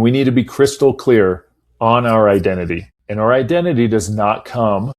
We need to be crystal clear on our identity. And our identity does not come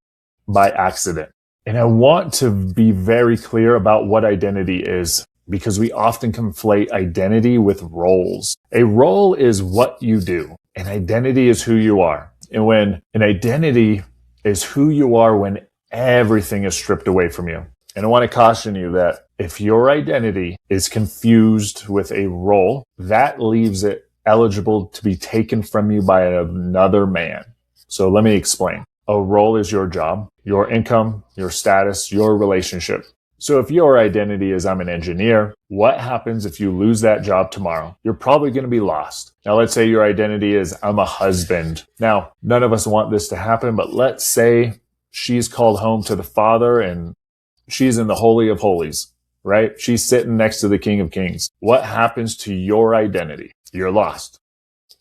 by accident. And I want to be very clear about what identity is, because we often conflate identity with roles. A role is what you do. An identity is who you are. And when an identity is who you are when everything is stripped away from you. And I want to caution you that if your identity is confused with a role, that leaves it eligible to be taken from you by another man. So let me explain. A role is your job, your income, your status, your relationship. So if your identity is I'm an engineer, what happens if you lose that job tomorrow? You're probably going to be lost. Now, let's say your identity is I'm a husband. Now, none of us want this to happen, but let's say she's called home to the Father and she's in the Holy of Holies, right? She's sitting next to the King of Kings. What happens to your identity? You're lost.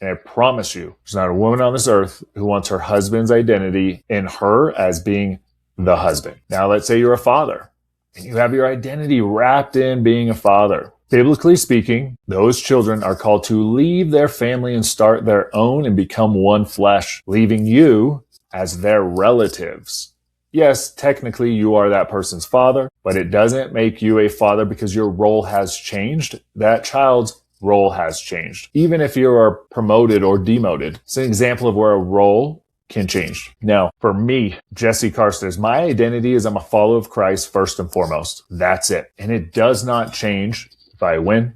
And I promise you, there's not a woman on this earth who wants her husband's identity in her as being the husband. Now, let's say you're a father and you have your identity wrapped in being a father. Biblically speaking, those children are called to leave their family and start their own and become one flesh, leaving you as their relatives. Yes, technically you are that person's father, but it doesn't make you a father because your role has changed. That child's role has changed. Even if you are promoted or demoted, it's an example of where a role can change. Now, for me, Jesse Carstairs, my identity is I'm a follower of Christ first and foremost. That's it. And it does not change if I win,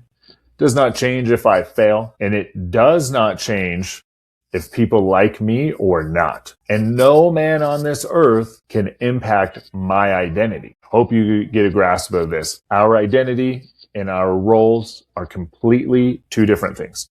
does not change if I fail, and it does not change if people like me or not. And no man on this earth can impact my identity. Hope you get a grasp of this. Our identity and our roles are completely two different things.